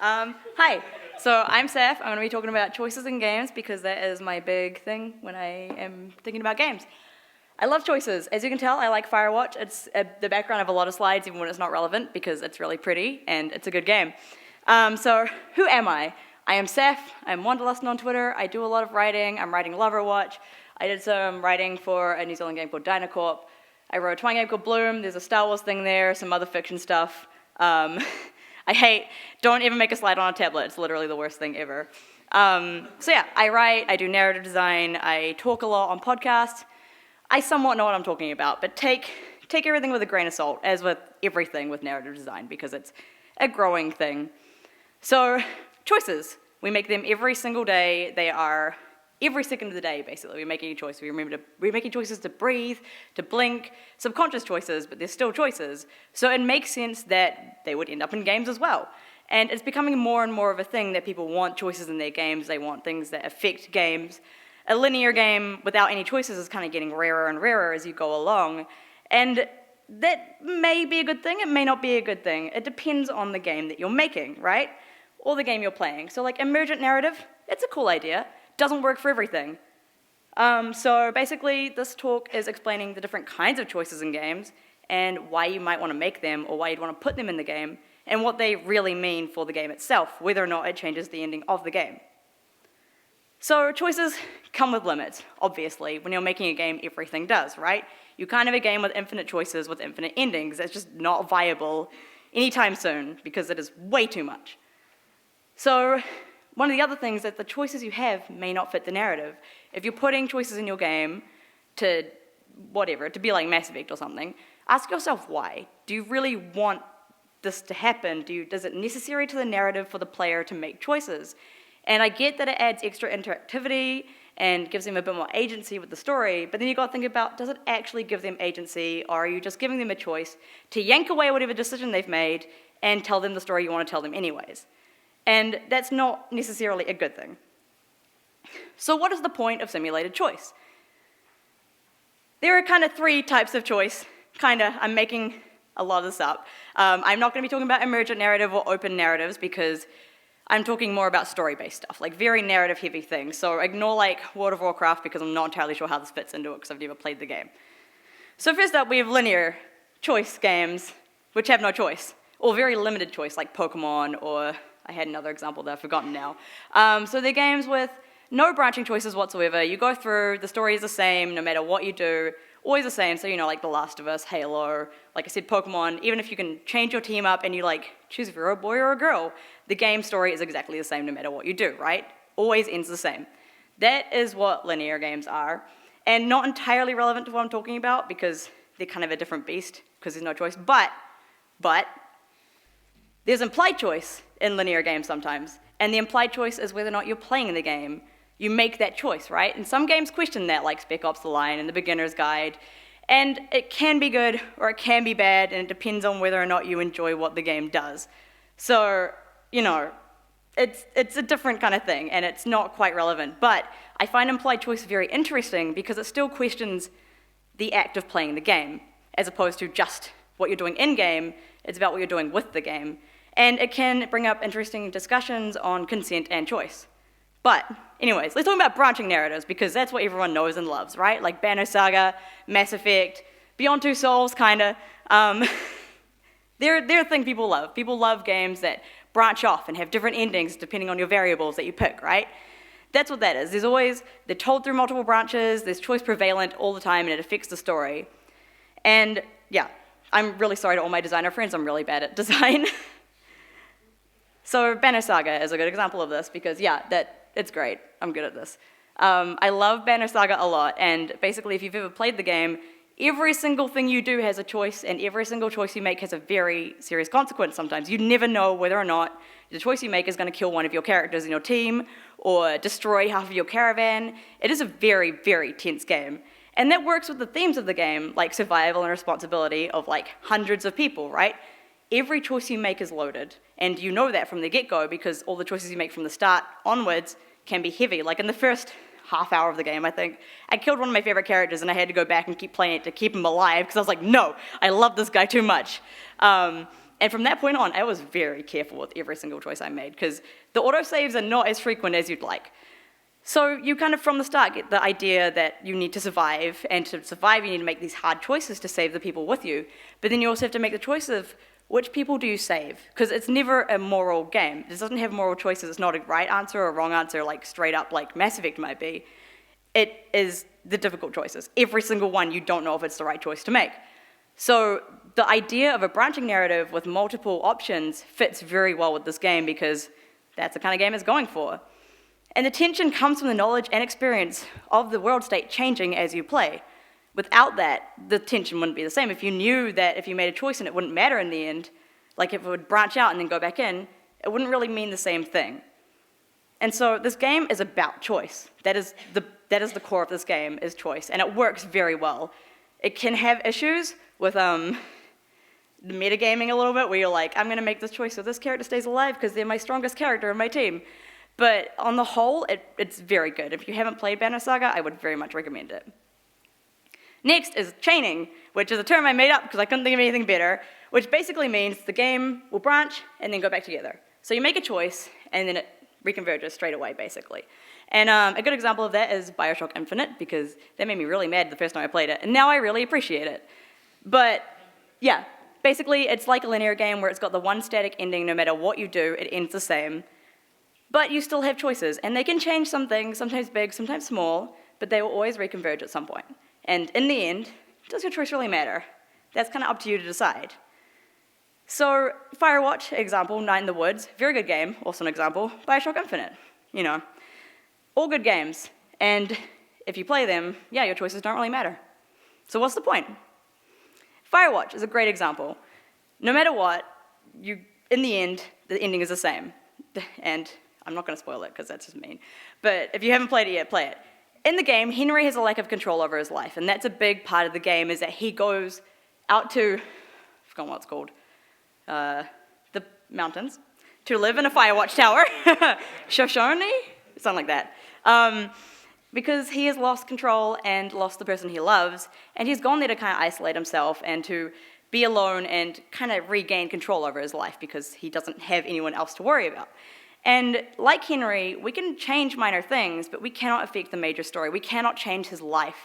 Hi, so I'm Saf. I'm going to be talking about choices in games because that is my big thing when I am thinking about games. I love choices. As you can tell, I like Firewatch. It's the background of a lot of slides, even when it's not relevant, because it's really pretty and it's a good game. So who am I? I am Saf. I'm Wanderlust on Twitter. I do a lot of writing. I'm writing Loverwatch. I did some writing for a New Zealand game called Dynacorp. I wrote a twine game called Bloom. There's a Star Wars thing there, some other fiction stuff. Don't ever make a slide on a tablet. It's literally the worst thing ever. So yeah, I write, I do narrative design, I talk a lot on podcasts. I somewhat know what I'm talking about, but take everything with a grain of salt, as with everything with narrative design, because it's a growing thing. So, choices. We make them every single day. They are every second of the day, basically. We're making a choice. We're making choices to breathe, to blink, subconscious choices, but they're still choices. So it makes sense that they would end up in games as well. And it's becoming more and more of a thing that people want choices in their games. They want things that affect games. A linear game without any choices is kind of getting rarer and rarer as you go along. And that may be a good thing, it may not be a good thing. It depends on the game that you're making, right? Or the game you're playing. So like emergent narrative, it's a cool idea. Doesn't work for everything. So basically, this talk is explaining the different kinds of choices in games and why you might want to make them or why you'd want to put them in the game and what they really mean for the game itself, whether or not it changes the ending of the game. So choices come with limits, obviously. When you're making a game, everything does, right? You can't have a game with infinite choices with infinite endings. That's just not viable anytime soon because it is way too much. So one of the other things is that the choices you have may not fit the narrative. If you're putting choices in your game to be like Mass Effect or something, ask yourself why. Do you really want this to happen? Is it necessary to the narrative for the player to make choices? And I get that it adds extra interactivity and gives them a bit more agency with the story, but then you've got to think about, does it actually give them agency, or are you just giving them a choice to yank away whatever decision they've made and tell them the story you want to tell them anyways? And that's not necessarily a good thing. So what is the point of simulated choice? There are kind of three types of choice. I'm making a lot of this up. I'm not going to be talking about emergent narrative or open narratives because I'm talking more about story-based stuff, like very narrative-heavy things. So ignore like World of Warcraft because I'm not entirely sure how this fits into it because I've never played the game. So first up, we have linear choice games, which have no choice, or very limited choice, like Pokemon, or I had another example that I've forgotten now. So they're games with no branching choices whatsoever. You go through, the story is the same no matter what you do, always the same. So, like The Last of Us, Halo, like I said, Pokemon, even if you can change your team up and you choose if you're a boy or a girl, the game story is exactly the same no matter what you do, right? Always ends the same. That is what linear games are. And not entirely relevant to what I'm talking about because they're kind of a different beast because there's no choice. But there's implied choice in linear games sometimes, and the implied choice is whether or not you're playing the game. You make that choice, right? And some games question that, like Spec Ops: The Line and The Beginner's Guide, and it can be good or it can be bad, and it depends on whether or not you enjoy what the game does. So, it's a different kind of thing, and it's not quite relevant, but I find implied choice very interesting because it still questions the act of playing the game, as opposed to just what you're doing in-game. It's about what you're doing with the game. And it can bring up interesting discussions on consent and choice. But anyways, let's talk about branching narratives, because that's what everyone knows and loves, right? Like Banner Saga, Mass Effect, Beyond Two Souls, kinda. They're a thing people love. People love games that branch off and have different endings depending on your variables that you pick, right? That's what that is. They're told through multiple branches, there's choice prevalent all the time, and it affects the story. And yeah, I'm really sorry to all my designer friends, I'm really bad at design. So Banner Saga is a good example of this because, it's great. I'm good at this. I love Banner Saga a lot, and basically if you've ever played the game, every single thing you do has a choice, and every single choice you make has a very serious consequence sometimes. You never know whether or not the choice you make is going to kill one of your characters in your team or destroy half of your caravan. It is a very, very tense game. And that works with the themes of the game, like survival and responsibility of hundreds of people, right? Every choice you make is loaded, and you know that from the get-go because all the choices you make from the start onwards can be heavy. Like in the first half hour of the game, I think, I killed one of my favorite characters and I had to go back and keep playing it to keep him alive because I was like, no, I love this guy too much. And from that point on, I was very careful with every single choice I made, because the autosaves are not as frequent as you'd like. So you kind of, from the start, get the idea that you need to survive, and to survive you need to make these hard choices to save the people with you, but then you also have to make the choice of which people do you save, because it's never a moral game. It doesn't have moral choices. It's not a right answer or a wrong answer, like straight up like Mass Effect might be. It is the difficult choices. Every single one, you don't know if it's the right choice to make. So the idea of a branching narrative with multiple options fits very well with this game, because that's the kind of game it's going for. And the tension comes from the knowledge and experience of the world state changing as you play. Without that, the tension wouldn't be the same. If you knew that if you made a choice and it wouldn't matter in the end, like if it would branch out and then go back in, it wouldn't really mean the same thing. And so this game is about choice. That is the core of this game, is choice, and it works very well. It can have issues with the metagaming a little bit, where you're like, I'm going to make this choice so this character stays alive because they're my strongest character in my team. But on the whole, it's very good. If you haven't played Banner Saga, I would very much recommend it. Next is chaining, which is a term I made up because I couldn't think of anything better, which basically means the game will branch and then go back together. So you make a choice, and then it reconverges straight away, basically. And a good example of that is BioShock Infinite, because that made me really mad the first time I played it, and now I really appreciate it. But yeah, basically it's like a linear game where it's got the one static ending. No matter what you do, it ends the same. But you still have choices, and they can change some things, sometimes big, sometimes small, but they will always reconverge at some point. And in the end, does your choice really matter? That's kind of up to you to decide. So Firewatch, example, Night in the Woods, very good game, also an example. BioShock Infinite, you know. All good games, and if you play them, yeah, your choices don't really matter. So what's the point? Firewatch is a great example. No matter what, in the end, the ending is the same. And I'm not going to spoil it because that's just mean. But if you haven't played it yet, play it. In the game, Henry has a lack of control over his life, and that's a big part of the game, is that he goes out to, I've forgotten what it's called, the mountains, to live in a Firewatch tower, Shoshone? Something like that. Because he has lost control and lost the person he loves, and he's gone there to kind of isolate himself and to be alone and kind of regain control over his life, because he doesn't have anyone else to worry about. And like Henry, we can change minor things, but we cannot affect the major story. We cannot change his life,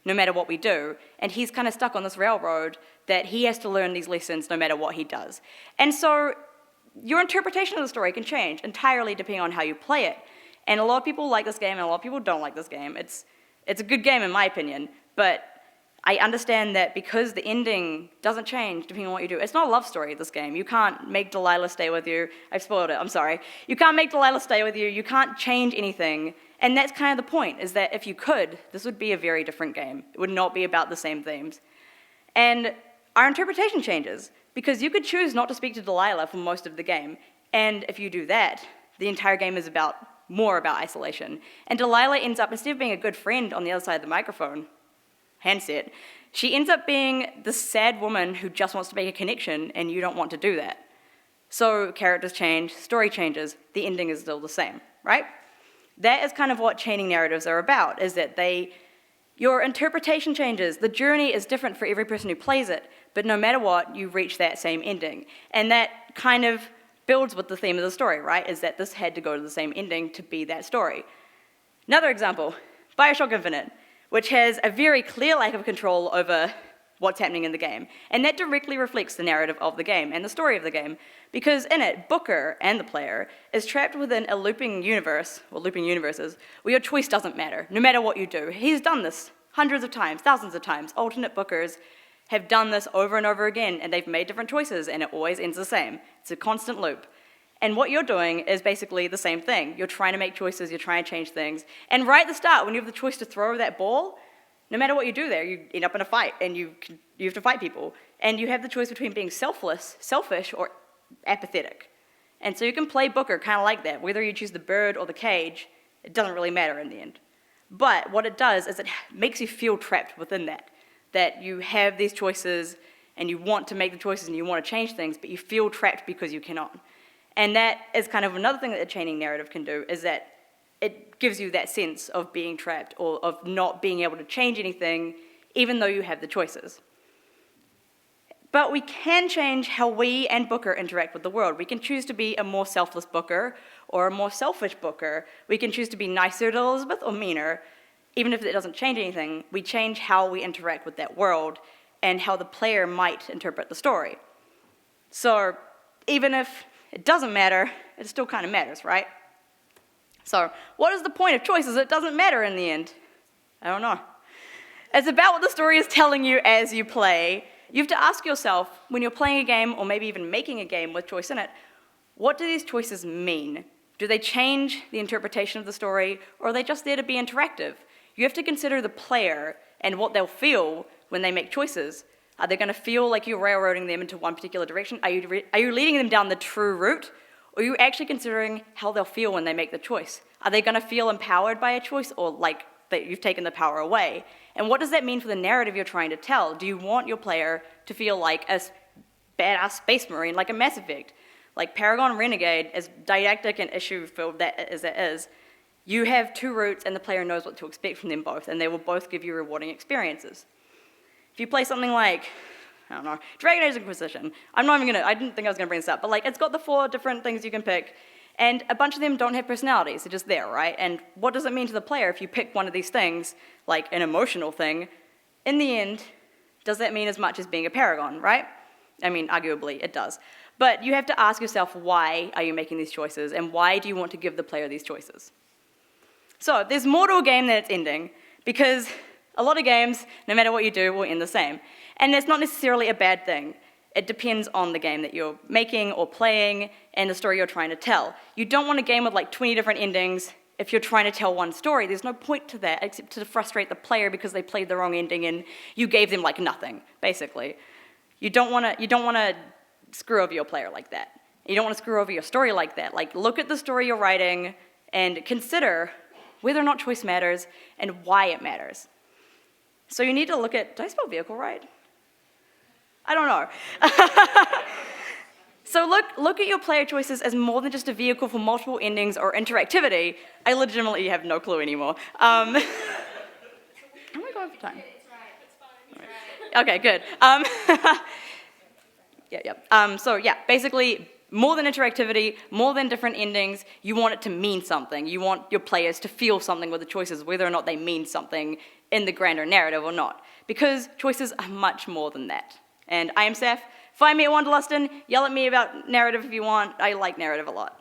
no matter what we do. And he's kind of stuck on this railroad that he has to learn these lessons no matter what he does. And so your interpretation of the story can change entirely depending on how you play it. And a lot of people like this game, and a lot of people don't like this game. It's a good game in my opinion, but I understand that because the ending doesn't change depending on what you do. It's not a love story, this game. You can't make Delilah stay with you. I've spoiled it, I'm sorry. You can't make Delilah stay with you. You can't change anything. And that's kind of the point, is that if you could, this would be a very different game. It would not be about the same themes. And our interpretation changes, because you could choose not to speak to Delilah for most of the game. And if you do that, the entire game is more about isolation. And Delilah ends up, instead of being a good friend on the other side of the microphone, handset, she ends up being the sad woman who just wants to make a connection, and you don't want to do that. So characters change, story changes, the ending is still the same, right? That is kind of what chaining narratives are about, is that your interpretation changes. The journey is different for every person who plays it, but no matter what, you reach that same ending. And that kind of builds with the theme of the story, right? Is that this had to go to the same ending to be that story. Another example, BioShock Infinite, which has a very clear lack of control over what's happening in the game. And that directly reflects the narrative of the game and the story of the game, because in it, Booker and the player is trapped within a looping universe, or looping universes, where your choice doesn't matter, no matter what you do. He's done this hundreds of times, thousands of times. Alternate Bookers have done this over and over again, and they've made different choices, and it always ends the same. It's a constant loop. And what you're doing is basically the same thing. You're trying to make choices, you're trying to change things. And right at the start, when you have the choice to throw that ball, no matter what you do there, you end up in a fight, and you have to fight people. And you have the choice between being selfish, or apathetic. And so you can play Booker kind of like that. Whether you choose the bird or the cage, it doesn't really matter in the end. But what it does is it makes you feel trapped within that you have these choices, and you want to make the choices, and you want to change things, but you feel trapped because you cannot. And that is kind of another thing that a chaining narrative can do, is that it gives you that sense of being trapped, or of not being able to change anything, even though you have the choices. But we can change how we and Booker interact with the world. We can choose to be a more selfless Booker or a more selfish Booker. We can choose to be nicer to Elizabeth or meaner. Even if it doesn't change anything, we change how we interact with that world and how the player might interpret the story. So even if it doesn't matter, it still kind of matters, right? So what is the point of choices? It doesn't matter in the end. I don't know. It's about what the story is telling you as you play. You have to ask yourself, when you're playing a game, or maybe even making a game with choice in it, what do these choices mean? Do they change the interpretation of the story, or are they just there to be interactive? You have to consider the player and what they'll feel when they make choices. Are they going to feel like you're railroading them into one particular direction? Are you leading them down the true route? Or are you actually considering how they'll feel when they make the choice? Are they going to feel empowered by a choice, or like that you've taken the power away? And what does that mean for the narrative you're trying to tell? Do you want your player to feel like a badass space marine, like a Mass Effect? Like Paragon Renegade, as didactic and issue-filled as that is, you have two routes and the player knows what to expect from them both, and they will both give you rewarding experiences. If you play something like, I don't know, Dragon Age Inquisition, I didn't think I was gonna bring this up, but like it's got the 4 different things you can pick, and a bunch of them don't have personalities, they're just there, right? And what does it mean to the player if you pick one of these things, like an emotional thing? In the end, does that mean as much as being a paragon, right? I mean, arguably, it does. But you have to ask yourself, why are you making these choices, and why do you want to give the player these choices? So, there's more to a game than its ending, because a lot of games, no matter what you do, will end the same. And that's not necessarily a bad thing. It depends on the game that you're making or playing and the story you're trying to tell. You don't want a game with like 20 different endings if you're trying to tell one story. There's no point to that except to frustrate the player because they played the wrong ending and you gave them like nothing, basically. You don't want to screw over your player like that. You don't want to screw over your story like that. Like, look at the story you're writing and consider whether or not choice matters and why it matters. So you need to look at, did I spell vehicle right? I don't know. So look at your player choices as more than just a vehicle for multiple endings or interactivity. I legitimately have no clue anymore. How am I going for time? It's right. It's fine. It's right. Okay, good. So yeah, basically, more than interactivity, more than different endings, you want it to mean something. You want your players to feel something with the choices, whether or not they mean something in the grander narrative or not. Because choices are much more than that. And I am Saf. Find me at Wanderluston. Yell at me about narrative if you want. I like narrative a lot.